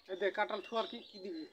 এই দে কাঁঠাল ছোয়ার কি কি দিবি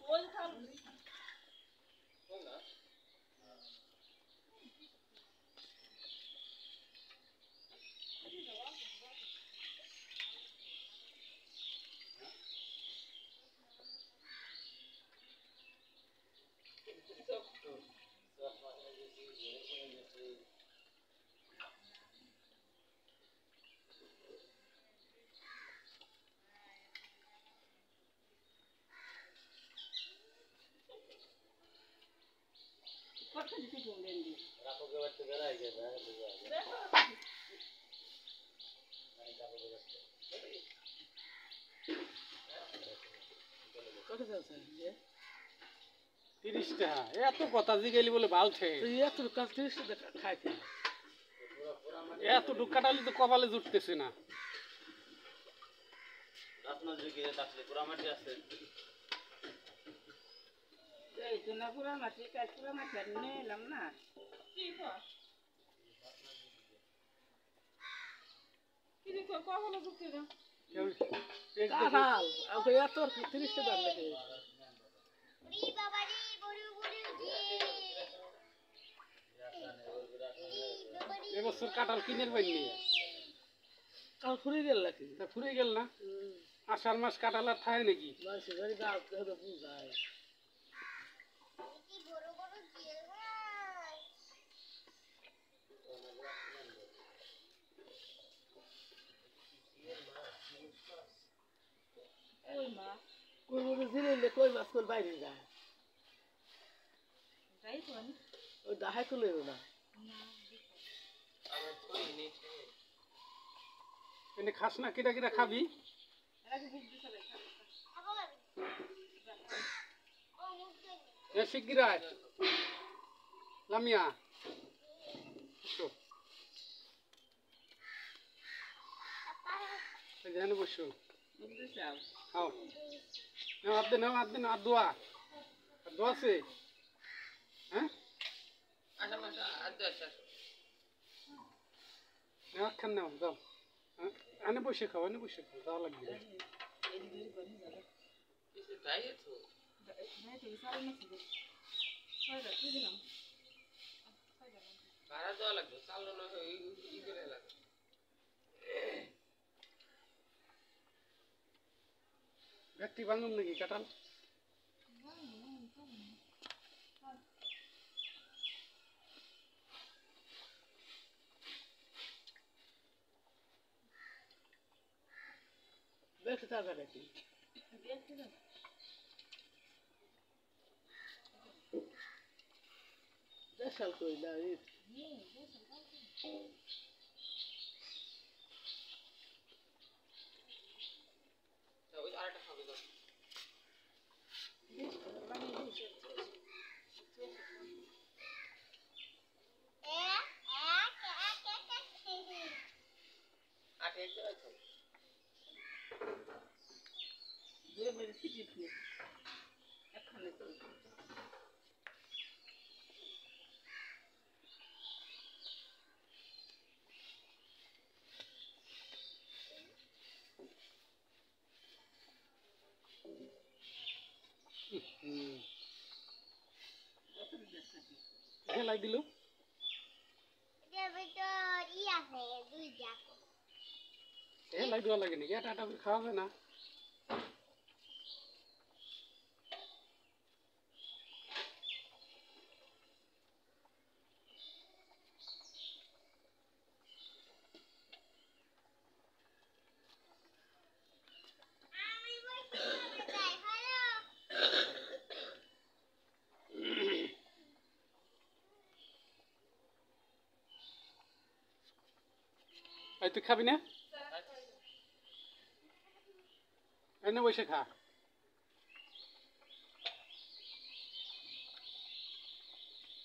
তিরিশ টাকা এত কথা জিগেলি বলে বালছে এত 30 টাকা খাইতে এত কাটালি তো কপালে জুটতেছে না আপনার জিগে থাকলে পুরা মাটি আছে এই তো না পুরা মাটি কাজ পুরা মাটি নিলাম না কি কো কি কো কপালে জুটতে না কাঁঠাল ওকে এত 30 টাকা দাম লাগে রি বাবা রি বড় বড় জি এবছর কাঁঠাল কিনের পাইনি কাল ফুরে গেল নাকি তা ফুরে গেল না আষাঢ় মাস কাঁঠাল আর খায় নাকি মাসে বাড়ি দাও তো বুঝায় কি বড় বড় জিল ভাই ওই মা কোন বড় জিলে কই মাছ কোন বাইরে যায় যাই কোন ওই দাহাই তো লইও না আমার কই নেই এনে খাস না কিটা কিটা খাবি এরাকে বুঝ দিছ রে খাবো ও মুখ দে এ শিগগিরাই লামিয়া বসো এই জানে বসো বুঝতে চাও খাও নাও আদে না দোয়া দোয়া আছে হ্যাঁ আচ্ছা মাশা আদে আচ্ছা নাও খান নাও দাও আনে বসে খাও দাও লাগবে কিছু ডাইয়েট তো সারা না ছিল ছয়টা কি দিলাম ভাড়া দেওয়া লাগবে চালু না ই করে লাগবে ব্যক্তি বাঙুন নাকি কাঁঠাল ব্যক্তি টাকা নাকি দেশাল কই না ওই আরেকটা খাবে তো মেরে সিটি ফিরে এখানে তো লাই দিল লাই দেওয়া লাগে নাকি এটা খাওয়া যায় না এই তুই খাবি না এনে বসে খা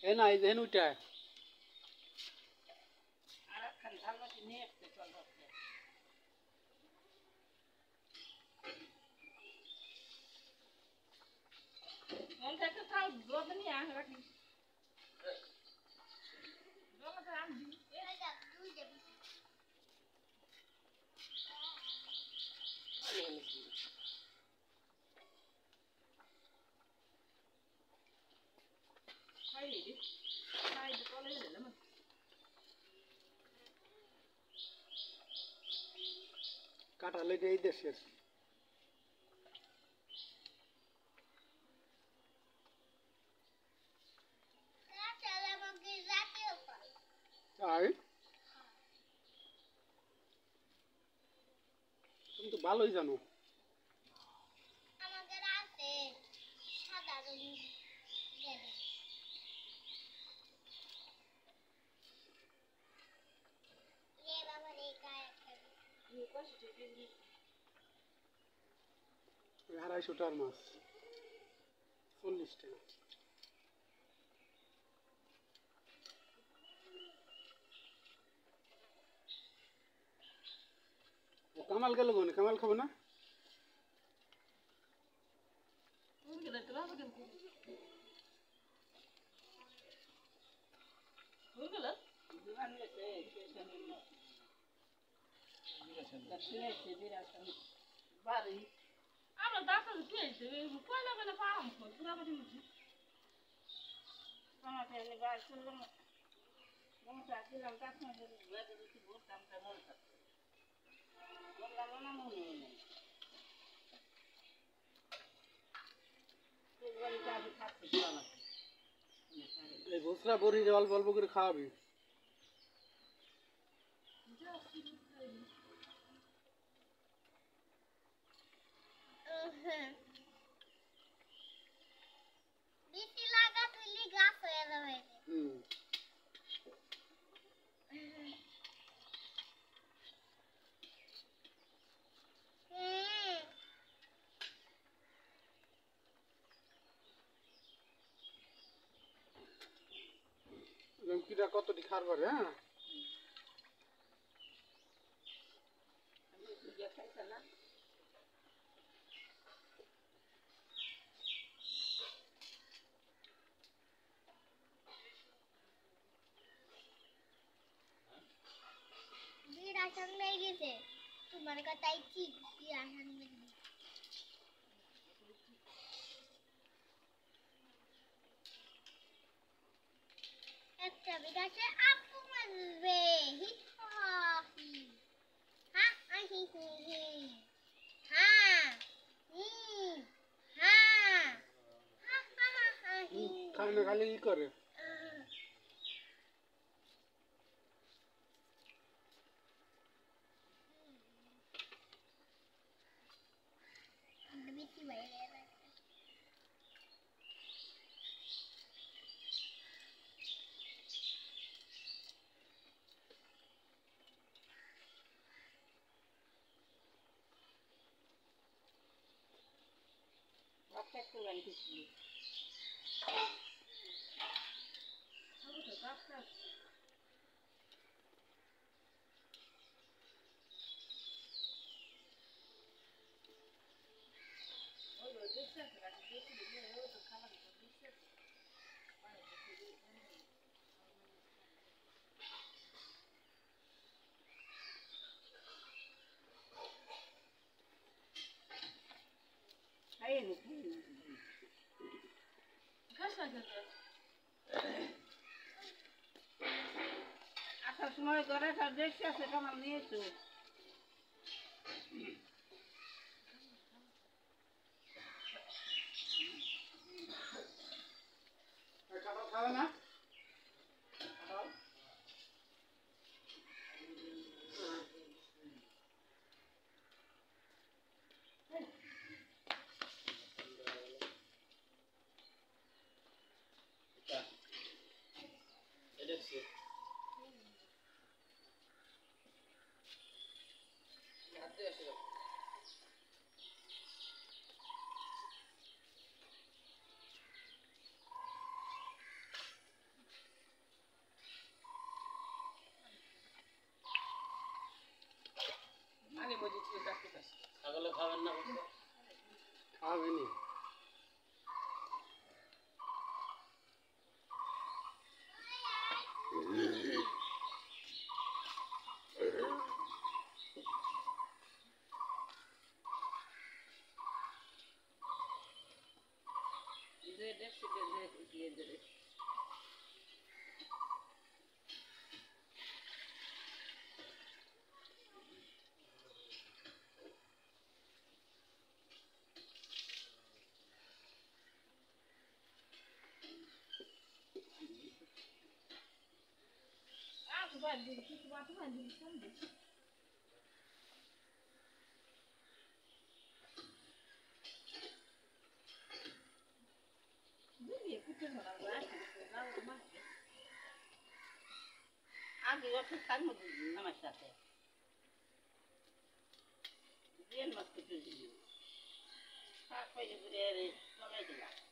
এ না এই যেন উঠা কাঁঠাল এটা এই দেশের। তাই তুমি তো ভালোই জানো। ওই 250 টাকার মাছ 40 টাকা। ও কামাল গেল কোনে? কামাল খাবো না? আমরা ডাক্তার পেয়েছি কয়লা কয়লা পাম পুরা বাড়ি উঠি আমার ফ্যামিলি বাস চললাম মমতা ছিলাম তার সঙ্গে ঘুরতাম তা বলতাম বললাম না মনে নেই এই ভুসরা বড়ি অল্প অল্প করে খাওয়াবি। লঙ্কিটা কতটি খার করে? হ্যাঁ তোমার কথাই ঠিক একটা বিরাটে আপু মারবে হিট হি হা হি হি হি হা হি হা হা হা হা হি খানে খালি ই করে। বেশি বাইরে আসার সময় করে সব দেখতে আছে কামাল নিয়েছো কাঁঠাল খাবে না? ছাগলে খাবেন না? খাবেনি। দিন কিছু মাত্র দিন সামনে দিদি কুটে ধরা আগে অত সামনে দিন আমার সাথে দিন মাছ কুটে দিন পাঁচ পয়সা করে চলাই দিলাম